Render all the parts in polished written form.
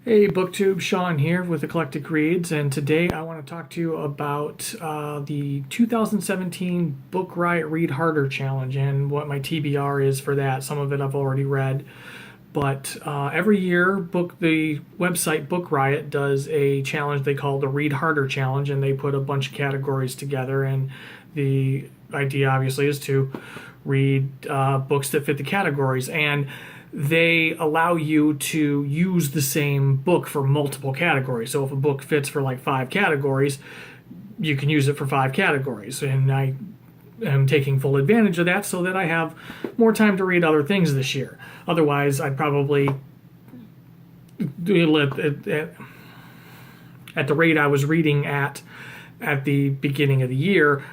Hey BookTube, Sean here with Eclectic Reads, and today I want to talk to you about the 2017 Book Riot Read Harder Challenge and what my TBR is for that. Some of it I've already read, but every year the website Book Riot does a challenge they call the Read Harder Challenge, and they put a bunch of categories together, and the idea obviously is to read books that fit the categories, and they allow you to use the same book for multiple categories. So if a book fits for like 5 categories, you can use it for 5 categories. And I am taking full advantage of that so that I have more time to read other things this year. Otherwise, I'd probably, at the rate I was reading at the beginning of the year,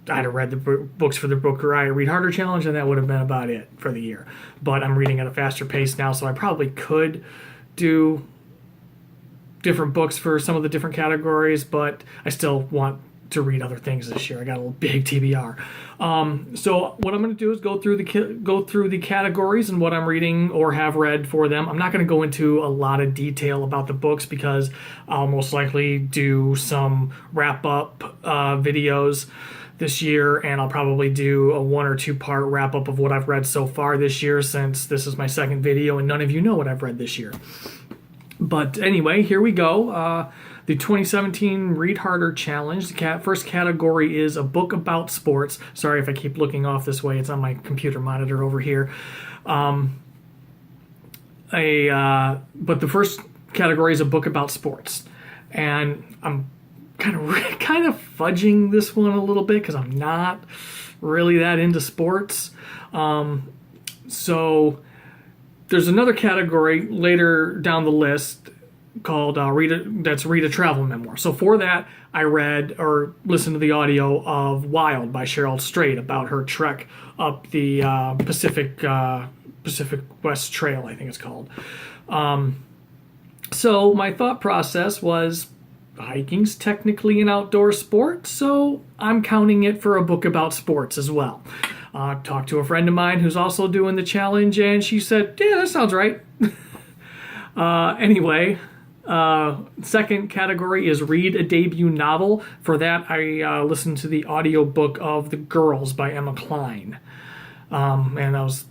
I'd have read the books for the Book Riot Read Harder Challenge, and that would have been about it for the year. But I'm reading at a faster pace now, so I probably could do different books for some of the different categories, but I still want to read other things this year. I got a little big TBR. So what I'm going to do is go through the categories and what I'm reading or have read for them. I'm not going to go into a lot of detail about the books because I'll most likely do some wrap-up videos this year, and I'll probably do a 1 or 2 part wrap up of what I've read so far this year, since this is my second video and none of you know what I've read this year. But anyway, here we go. The 2017 Read Harder Challenge. The first category is a book about sports. Sorry if I keep looking off this way. It's on my computer monitor over here. But the first category is a book about sports, and I'm kind of fudging this one a little bit because I'm not really that into sports. So there's another category later down the list called Read a Travel Memoir. So for that, I read or listened to the audio of Wild by Cheryl Strait about her trek up the Pacific West Trail, I think it's called. So my thought process was, hiking's technically an outdoor sport, so I'm counting it for a book about sports as well. Talked to a friend of mine who's also doing the challenge, and she said, yeah, that sounds right. Anyway, second category is read a debut novel. For that, I listened to the audiobook of The Girls by Emma Cline. And I was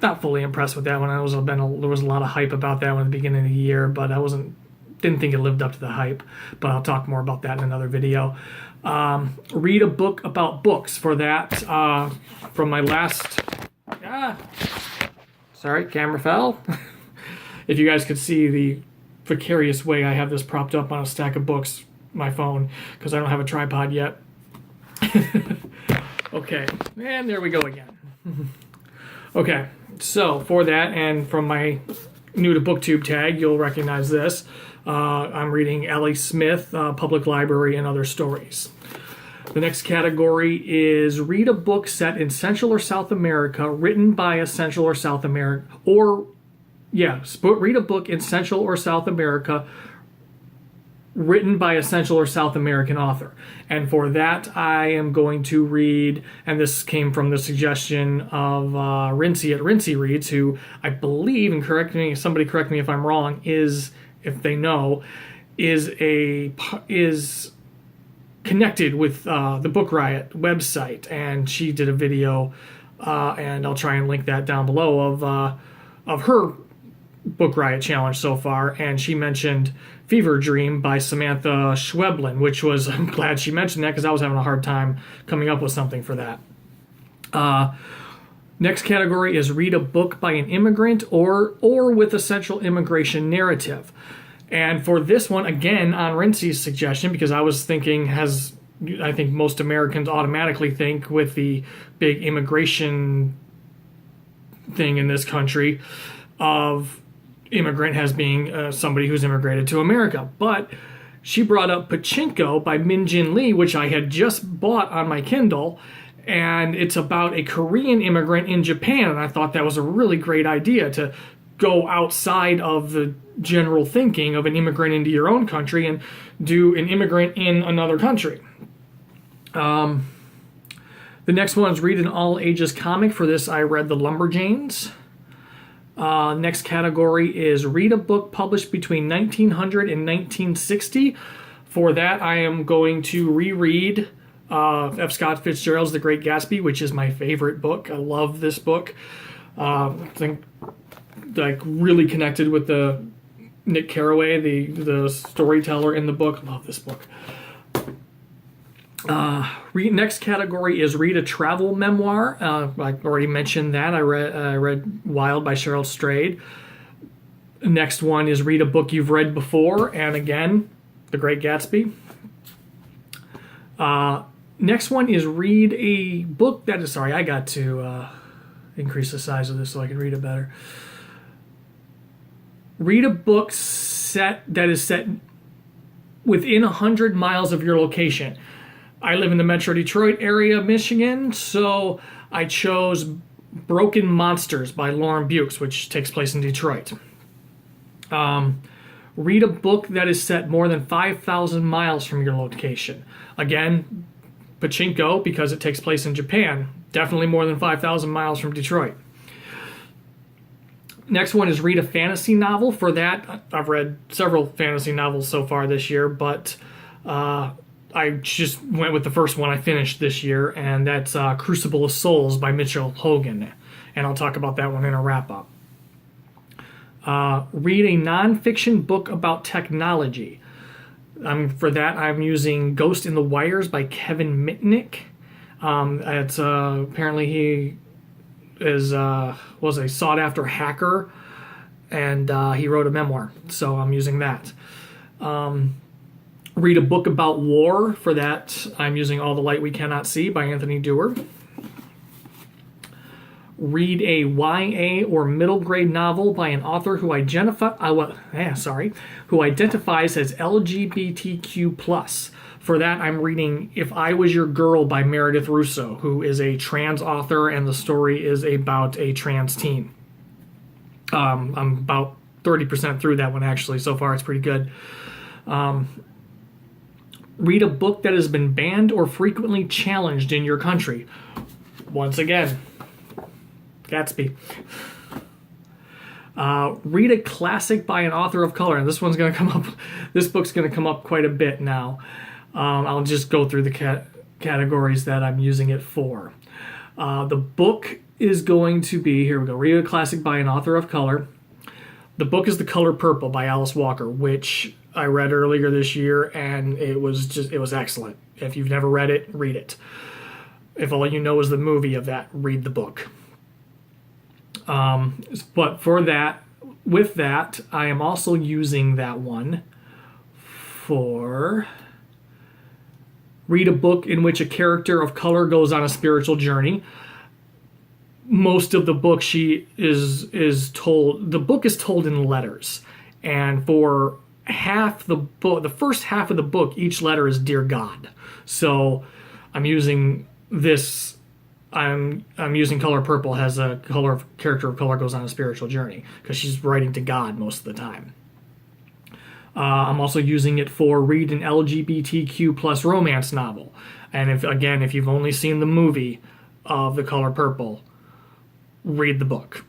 not fully impressed with that one. There was a lot of hype about that one at the beginning of the year, but I didn't think it lived up to the hype, but I'll talk more about that in another video. Read a book about books. For that, from my last... Sorry, camera fell. If you guys could see the precarious way I have this propped up on a stack of books, my phone, because I don't have a tripod yet. Okay, and there we go again. Okay, so for that, and from my new to BookTube tag, you'll recognize this. I'm reading Ellie Smith, Public Library and Other Stories. The next category is read a book set in Central or South America, written by a Central or South American, read a book in Central or South America, written by a Central or South American author. And for that, I am going to read, and this came from the suggestion of Rincey at Rincey Reads, who I believe, and somebody correct me if I'm wrong, is connected with the Book Riot website, and she did a video, and I'll try and link that down below, of her Book Riot challenge so far, and she mentioned Fever Dream by Samantha Schweblin, which was, I'm glad she mentioned that because I was having a hard time coming up with something for that. Next category is read a book by an immigrant or with a central immigration narrative. And for this one, again, on Rincey's suggestion, because I was thinking, I think most Americans automatically think with the big immigration thing in this country of immigrant as being somebody who's immigrated to America. But she brought up Pachinko by Min Jin Lee, which I had just bought on my Kindle, and it's about a Korean immigrant in Japan, and I thought that was a really great idea to go outside of the general thinking of an immigrant into your own country and do an immigrant in another country. The next one is read an all-ages comic. For this, I read The Lumberjanes. Next category is read a book published between 1900 and 1960. For that, I am going to reread F. Scott Fitzgerald's The Great Gatsby, which is my favorite book. I love this book. I think like really connected with the Nick Carraway, the storyteller in the book. I love this book. Next category is read a travel memoir. I already mentioned that. I read Wild by Cheryl Strayed. Next one is read a book you've read before, and again, The Great Gatsby. Next one is read a book that is, sorry, I got to increase the size of this so I can read it better. Read a book that is set within 100 miles of your location. I live in the Metro Detroit area of Michigan, so I chose Broken Monsters by Lauren Bukes, which takes place in Detroit. Read a book that is set more than 5,000 miles from your location. Again, Pachinko, because it takes place in Japan. Definitely more than 5,000 miles from Detroit. Next one is read a fantasy novel. For that, I've read several fantasy novels so far this year, but I just went with the first one I finished this year, and that's Crucible of Souls by Mitchell Hogan. And I'll talk about that one in a wrap-up. Read a nonfiction book about technology. For that, I'm using Ghost in the Wires by Kevin Mitnick. It's apparently he was a sought-after hacker, and he wrote a memoir, so I'm using that. Read a book about war. For that, I'm using All the Light We Cannot See by Anthony Dewar. Read a YA or middle grade novel by an author who identifies as LGBTQ+. For that, I'm reading If I Was Your Girl by Meredith Russo, who is a trans author, and the story is about a trans teen. I'm about 30% through that one, actually. So far, it's pretty good. Read a book that has been banned or frequently challenged in your country. Once again, Gatsby. Read a classic by an author of color. And this book's going to come up quite a bit now. I'll just go through the categories that I'm using it for. The book is going to be, here we go, read a classic by an author of color. The book is The Color Purple by Alice Walker, which I read earlier this year, and it was excellent. If you've never read it, read it. If all you know is the movie of that, read the book. But with that, I am also using that one for read a book in which a character of color goes on a spiritual journey. Most of the book the book is told in letters, and for half the book, the first half of the book, each letter is Dear God. So I'm using this. I'm using Color Purple as a character of color goes on a spiritual journey, because she's writing to God most of the time. I'm also using it for read an LGBTQ+ romance novel. And if you've only seen the movie of The Color Purple, read the book.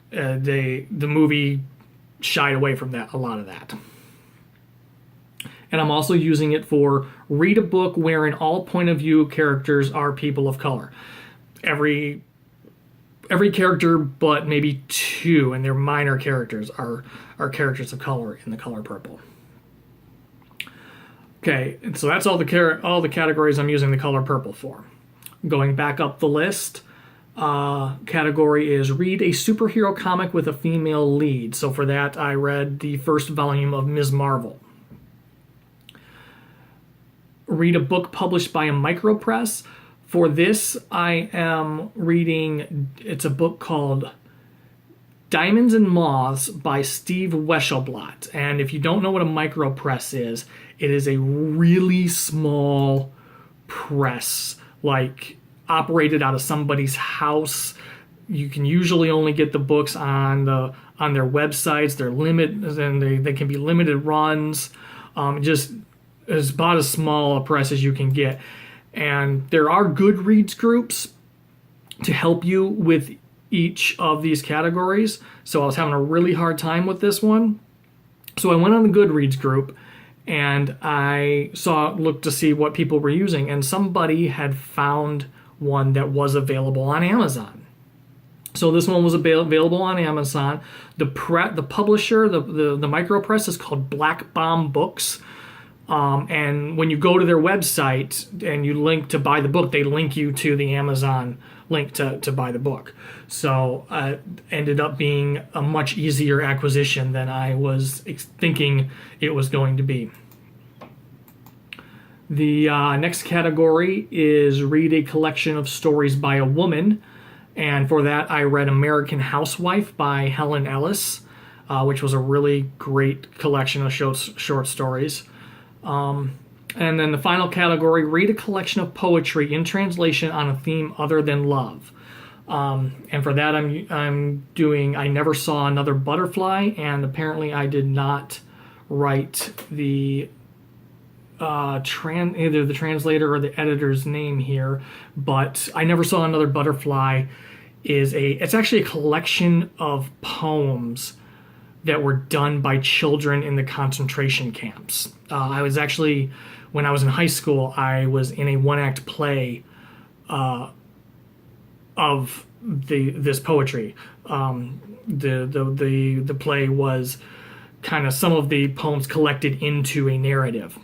The movie shied away from a lot of that. And I'm also using it for read a book wherein all point of view characters are people of color. Every character but maybe two, and their minor characters are characters of color in The Color Purple. Okay, and so that's all the categories I'm using The Color Purple for. Going back up the list, category is read a superhero comic with a female lead. So for that, I read the first volume of Ms. Marvel. Read a book published by a micropress. For this, I am reading, it's a book called Diamonds and Moths by Steve Weschelblatt. And if you don't know what a micropress is, it is a really small press, like operated out of somebody's house. You can usually only get the books on their websites. They're limited, and they can be limited runs. Just is about as small a press as you can get. And there are Goodreads groups to help you with each of these categories, so I was having a really hard time with this one. So I went on the Goodreads group and I looked to see what people were using, and somebody had found one that was available on Amazon. So this one was available on Amazon. The publisher, the micro press, is called Black Bomb Books. And when you go to their website and you link to buy the book, they link you to the Amazon link to buy the book. So ended up being a much easier acquisition than I was thinking it was going to be. The next category is read a collection of stories by a woman. And for that, I read American Housewife by Helen Ellis, which was a really great collection of short stories. And then the final category, read a collection of poetry in translation on a theme other than love. And for that, I'm doing I Never Saw Another Butterfly, and apparently I did not write the either the translator or the editor's name here, but I Never Saw Another Butterfly it's actually a collection of poems that were done by children in the concentration camps. I was actually, when I was in high school, I was in a one-act play of this poetry. The play was kind of some of the poems collected into a narrative.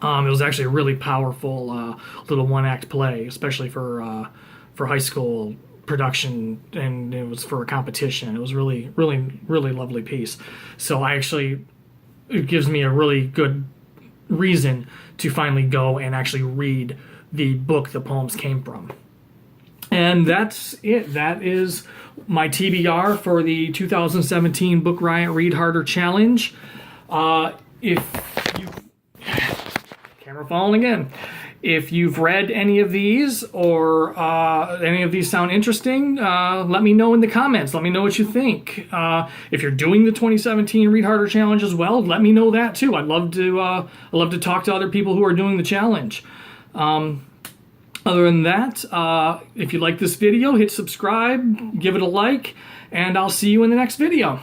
It was actually a really powerful little one-act play, especially for high school production, and it was for a competition. It was really, really, really lovely piece. So it gives me a really good reason to finally go and actually read the book the poems came from. And that's it. That is my TBR for the 2017 Book Riot Read Harder Challenge. Camera falling again. If you've read any of these or any of these sound interesting, let me know in the comments. Let me know what you think. If you're doing the 2017 Read Harder Challenge as well, let me know that too. I'd love to talk to other people who are doing the challenge. Other than that, if you like this video, hit subscribe, give it a like, and I'll see you in the next video.